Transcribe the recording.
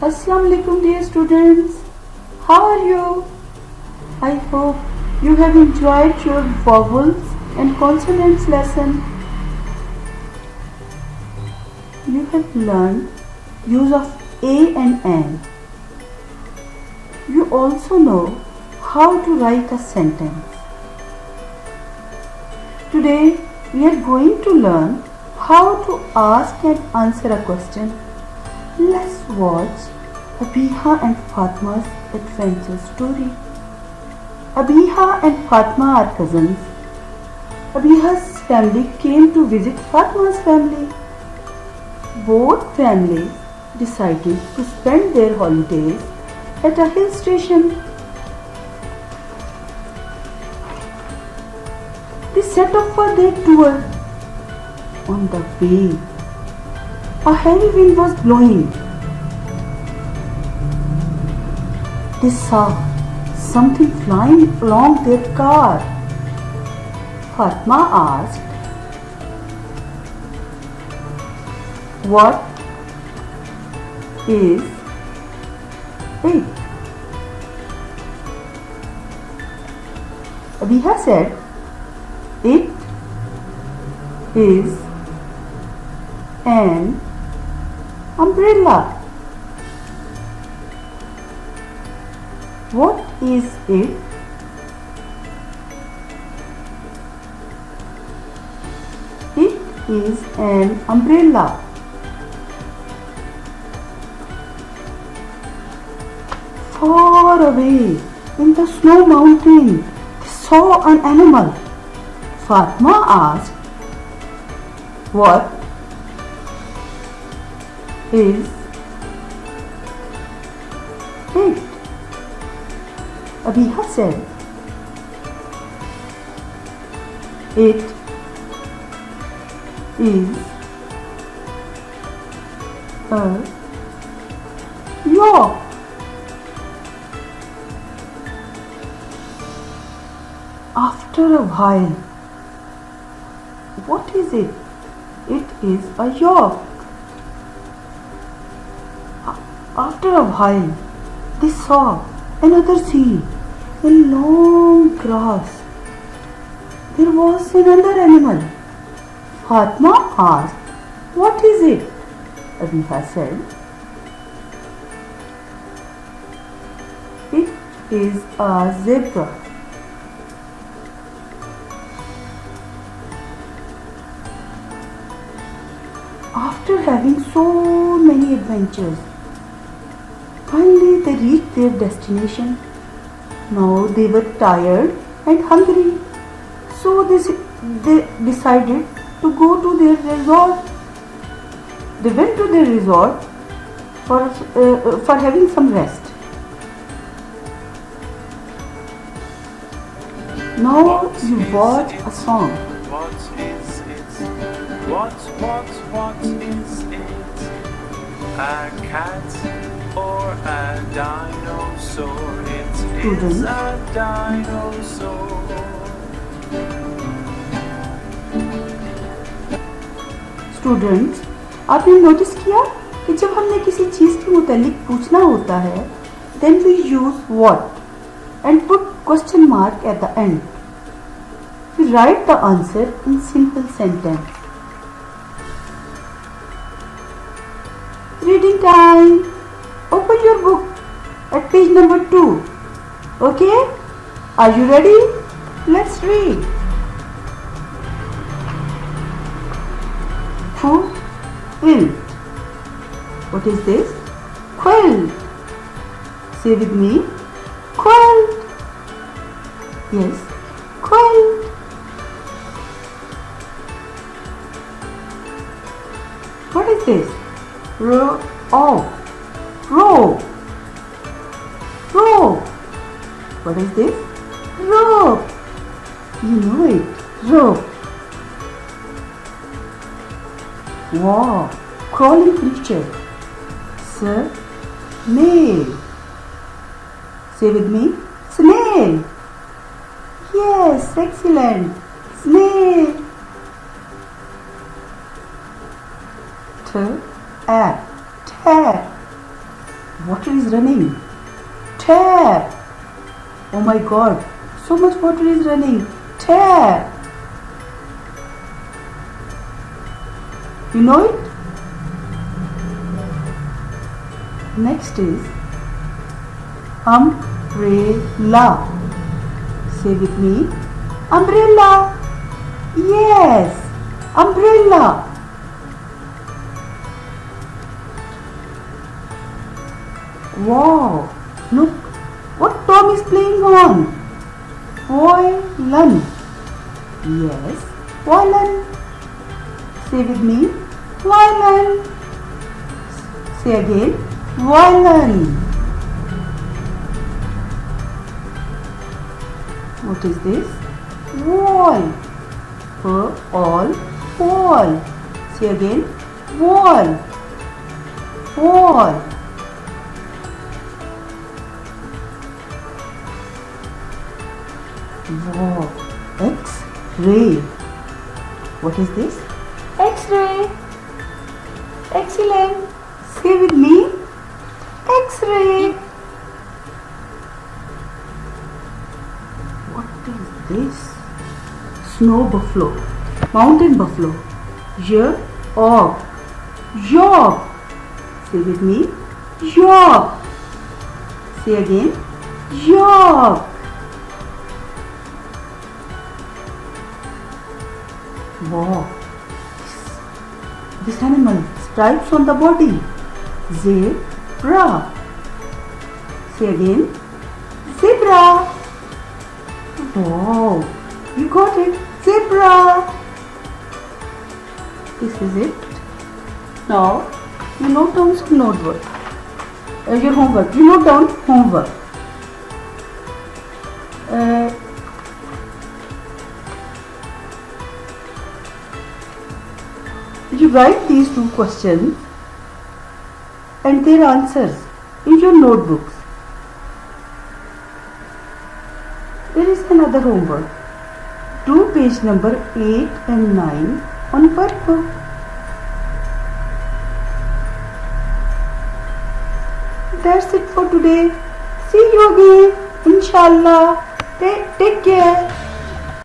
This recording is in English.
Assalamu alaikum dear students. How are you? I hope you have enjoyed your vowels and consonants lesson. You have learned use of a and an. You also know how to write a sentence. Today we are going to learn how to ask and answer a question. Let's watch Abiha and Fatma's adventure story. Abiha and Fatma are cousins. Abiha's family came to visit Fatma's family. Both families decided to spend their holidays at a hill station. They set off for their tour. On the way, a heavy wind was blowing. They saw something flying along their car. Fatma asked, "What is it?" Abiha said, "It is an umbrella." What is it? It is an umbrella. Far away in the snow mountain, they saw an animal. Fatma asked, "What is it?" Abiha said, "It is a yak." After a while, "What is it?" "It is a yak." After a while, they saw another scene. In long grass, there was another animal. Fatma asked, "What is it?" Abiha said, "It is a zebra." After having so many adventures, finally they reached their destination. Now they were tired and hungry, so they decided to go to their resort. They went to their resort for having some rest. Now you watch a song. What is it? What is it? A cat or a dinosaur? It is a dinosaur. Students, आपने notice किया कि जब हमने किसी चीज के मुतालिक पूछना होता है, then we use what and put question mark at the end. We write the answer in simple sentence. Reading time. Open your book at page number 2. Okay? Are you ready? Let's read. Quilt. What is this? Quilt. Say with me. Quilt. Yes. Quilt. What is this? Rope. What is this? Rope. You know it. Rope. Wow. Crawling creature. Snail. Say with me. Snail. Yes, excellent. Snail. Tab. Water is running. Tap. Oh my God, so much water is running. Tap. You know it? Next is umbrella. Say with me. Umbrella. Yes, umbrella. Wow, look what Tom is playing on. Violin. Yes, violin. Say with me. Violin. Say again. Violin. What is this? Wall. All. Wall. Say again. Wall. Wall. Wow. X-ray. What is this? X-ray. Excellent. Say with me. X-ray. What is this? Snow buffalo. Mountain buffalo. York. York. Say with me. York. Say again. York. Wow. This animal, stripes on the body. Zebra. Say again. Zebra. Wow. You got it. Zebra. This is it. Now, you note down some notebook. Your homework. You note down homework. You write these two questions and their answers in your notebooks. There is another homework. Do page number 8 and 9 on workbook. That's it for today. See you again. Inshallah. Take care.